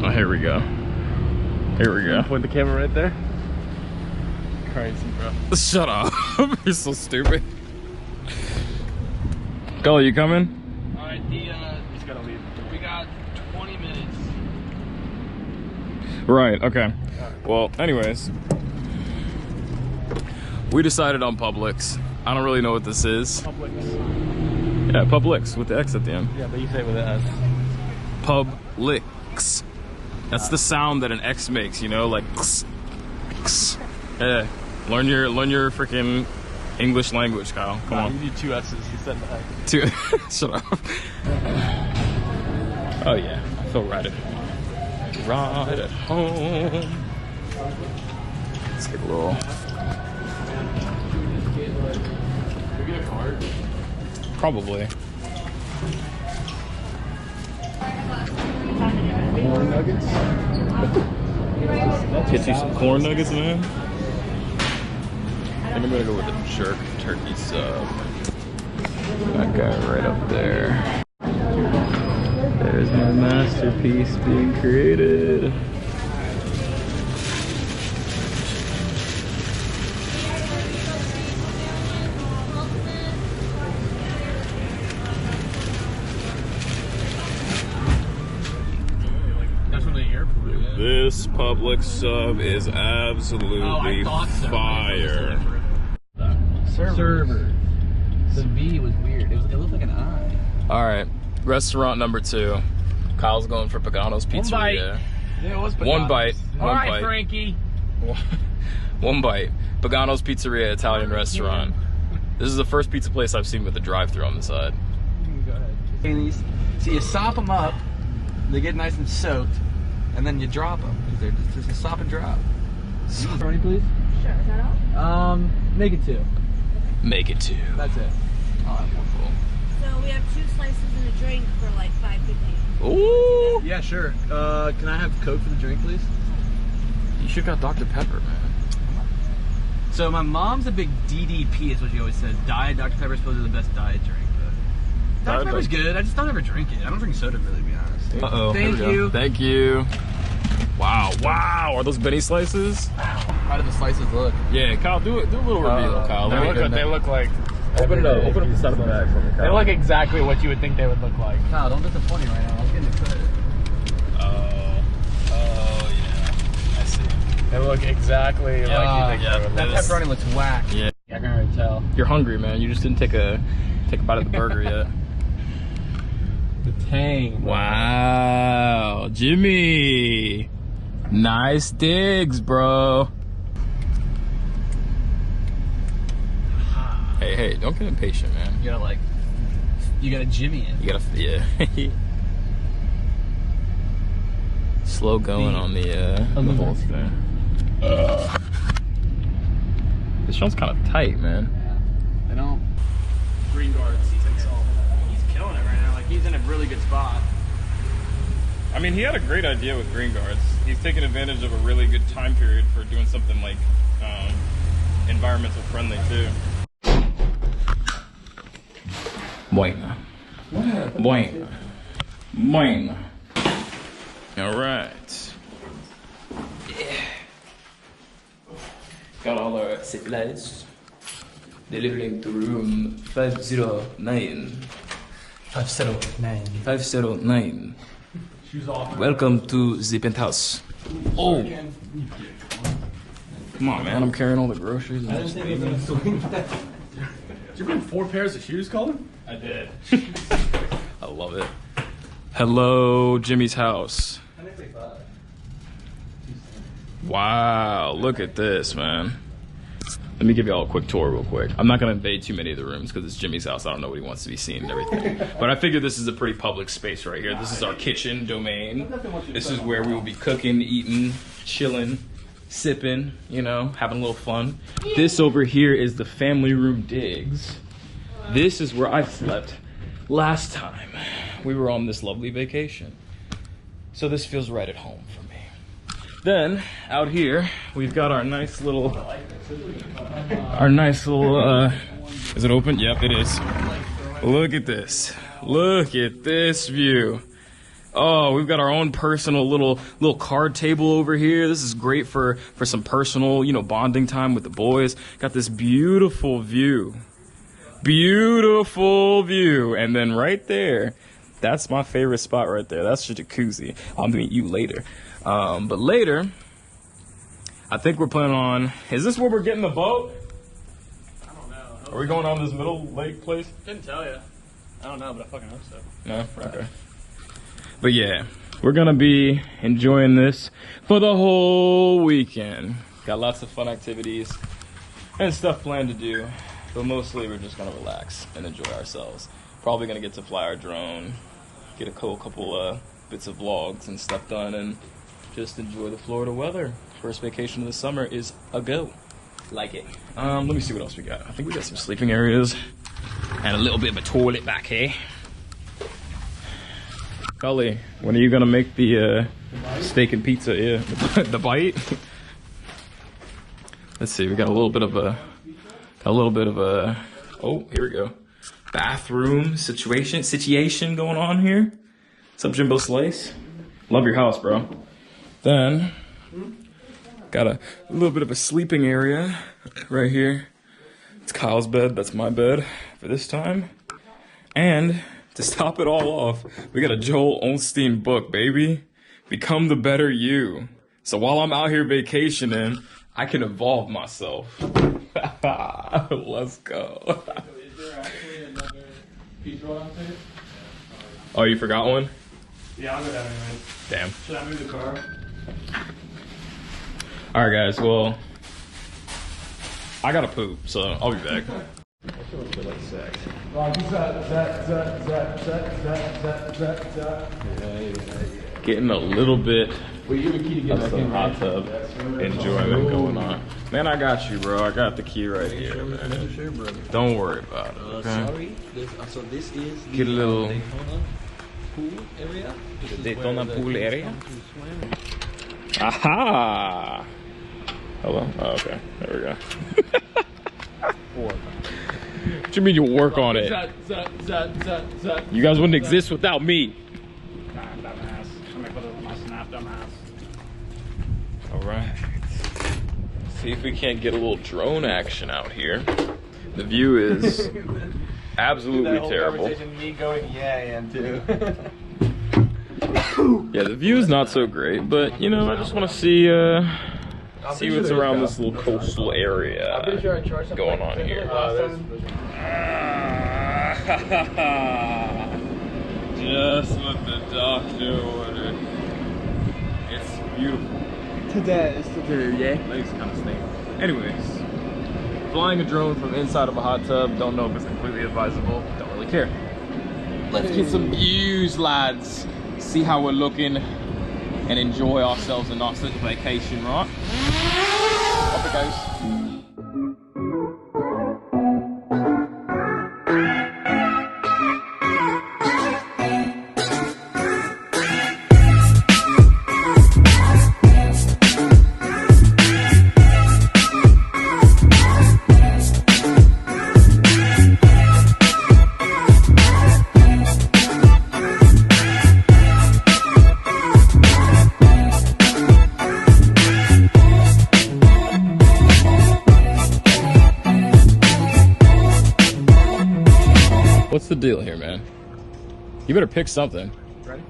Oh, here we go. Here we go. Point the camera right there. Crazy, bro. Shut up. You're so stupid. Gully, you coming? Alright, he's gotta leave. We got 20 minutes. Right, okay. Well, anyways. We decided on Publix. I don't really know what this is. Publix. Yeah, Publix with the X at the end. Yeah, but you say it with an S. Publix. That's the sound that an X makes, you know, like x, x. Yeah. Learn your freaking English language, Kyle. Come on. You need 2 S's. You said that. 2. Shut up. Oh yeah, I feel right at home. Right at home. Let's get a little. Can we get a card? Probably. Corn nuggets? Get you some corn nuggets, man. I think I'm gonna go with a jerk turkey sub. That guy right up there. There's my masterpiece being created. This Publix sub is absolutely fire. Server. The V was weird. It looked like an I. All right, restaurant number 2. Kyle's going for Pagano's Pizzeria. Yeah, it was Pagano's. One bite. All One right, bite. Frankie. One bite. Pagano's Pizzeria, Italian restaurant. This is the first pizza place I've seen with a drive-thru on the side. Go ahead. So you sop them up, they get nice and soaked, and then you drop them. They're just a sop and drop. Tony, please. Sure, is that all? Make it 2. Make it 2. That's it. All right, wonderful. So we have 2 slices and a drink for like $5.50. Ooh! Yeah, sure. Can I have Coke for the drink, please? You should have got Dr. Pepper, man. So my mom's a big DDP, is what she always says. Diet Dr. Pepper is supposed to be the best diet drink. But Dr. Pepper's good. I just don't ever drink it. I don't drink soda, really, to be honest. Uh-oh. Thank you. Thank you. Wow, wow. Are those Benny slices? How do the slices look? Yeah, Kyle, do a little reveal, Kyle. They look like. Open it up. Open up the side of the bag for me, Kyle. They look exactly what you would think they would look like. Kyle, don't disappoint me right now. I'm getting excited. Oh, yeah. I see. They look exactly like you think they would. That pepperoni looks whack. Yeah. I can already tell. You're hungry, man. You just didn't take a bite of the burger yet. The tang. Wow, Jimmy. Nice digs, bro. Hey, don't get impatient, man. You gotta Jimmy it. You gotta, yeah. Slow going on the whole thing. This one's kind of tight, man. I don't. Green guards. He's killing it right now. Like, he's in a really good spot. I mean, he had a great idea with green guards. He's taking advantage of a really good time period for doing something like environmental friendly too. Bueno. Bueno. Bueno. All right. Yeah. Got all our supplies. Delivering to room 509. 509. 509. Shoes off. Welcome to the penthouse. Oh. Come on, man. I'm carrying all the groceries. Did you bring 4 pairs of shoes, Colin? I did. I love it. Hello, Jimmy's house. Wow, look at this, man. Let me give you all a quick tour real quick. I'm not going to invade too many of the rooms because it's Jimmy's house. I don't know what he wants to be seen and everything. But I figure this is a pretty public space right here. This is our kitchen domain. This is where we will be cooking, eating, chilling, sipping, you know, having a little fun. This over here is the family room digs. This is where I slept last time we were on this lovely vacation. So this feels right at home for me. Then out here we've got our nice little is it open? Yep, it is. Look at this. Look at this view. Oh, we've got our own personal little card table over here. This is great for some personal, you know, bonding time with the boys. Got this beautiful view. Beautiful view. And then right there, that's my favorite spot right there. That's the jacuzzi. I'll meet you later. But later, I think we're planning on, is this where we're getting the boat? I don't know. Are we going on this middle lake place? Couldn't tell you. I don't know, but I fucking hope so. No? Okay. But yeah, we're gonna be enjoying this for the whole weekend. Got lots of fun activities and stuff planned to do, but mostly we're just gonna relax and enjoy ourselves. Probably gonna get to fly our drone, get a couple bits of vlogs and stuff done, and just enjoy the Florida weather. First vacation of the summer is a go. Like it. Let me see what else we got. I think we got some sleeping areas and a little bit of a toilet back here. Cully, when are you gonna make the steak and pizza? Yeah, the bite. Let's see. We got a little bit of a, oh, here we go. Bathroom situation going on here. What's up, Jimbo Slice? Love your house, bro. Then got a little bit of a sleeping area right here. It's Kyle's bed. That's my bed for this time. And to top it all off, we got a Joel Osteen book, baby. Become the better you. So while I'm out here vacationing, I can evolve myself. Let's go. Is there actually another piece roll out there? Oh, you forgot one? Yeah, I'll go down anyway. Damn. Should I move the car? Alright guys, well, I gotta poop, so I'll be back. I feel a bit like sex. Getting a little bit of some hot tub enjoyment going on. Man, I got you, bro. I got the key right here, man. Don't worry about it, okay? Sorry, so this is the Get a little Daytona pool area. the Daytona pool area. Aha! Hello? Oh, okay. There we go. What you mean you work on it? You guys wouldn't exist without me. Dumbass. Somebody put it on my snap, dumbass. Alright. See if we can't get a little drone action out here. The view is absolutely terrible. Me going, yeah, I am too. Yeah, the view is not so great, but you know, I just want to see what's around this little coastal area going on here. Just what the doctor ordered. It's beautiful. Today is to do, yeah. Legs kind of stink. Anyways, flying a drone from inside of a hot tub, don't know if it's completely advisable, don't really care. Let's get some views, lads. See how we're looking and enjoy ourselves a nice little vacation, right? Off it goes. What's the deal here, man? You better pick something. Ready?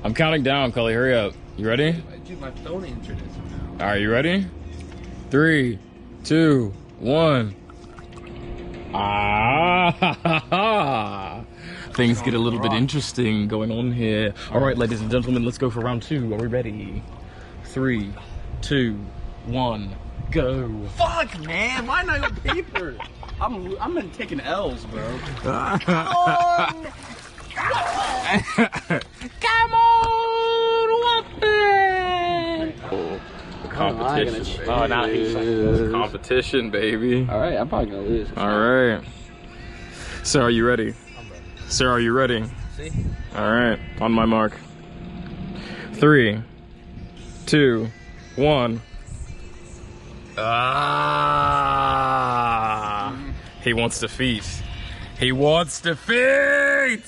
I'm counting down, Cully. Hurry up. You ready? Dude, my phone answered it somehow. All right, you ready? 3, 2, 1. Ah! Things get a little bit interesting going on here. All right, ladies and gentlemen, let's go for round 2. Are we ready? 3, 2, 1, go. Fuck, man! Why not got paper? I'm been taking L's, bro. Come on, weapon! Oh, the competition. Oh, now he's like, competition, baby. all right, I'm probably gonna lose. All right. So, are you ready? I'm ready. Sir, are you ready? See? All right, on my mark. 3, 2, 1. Ah! He wants defeat. He wants defeat!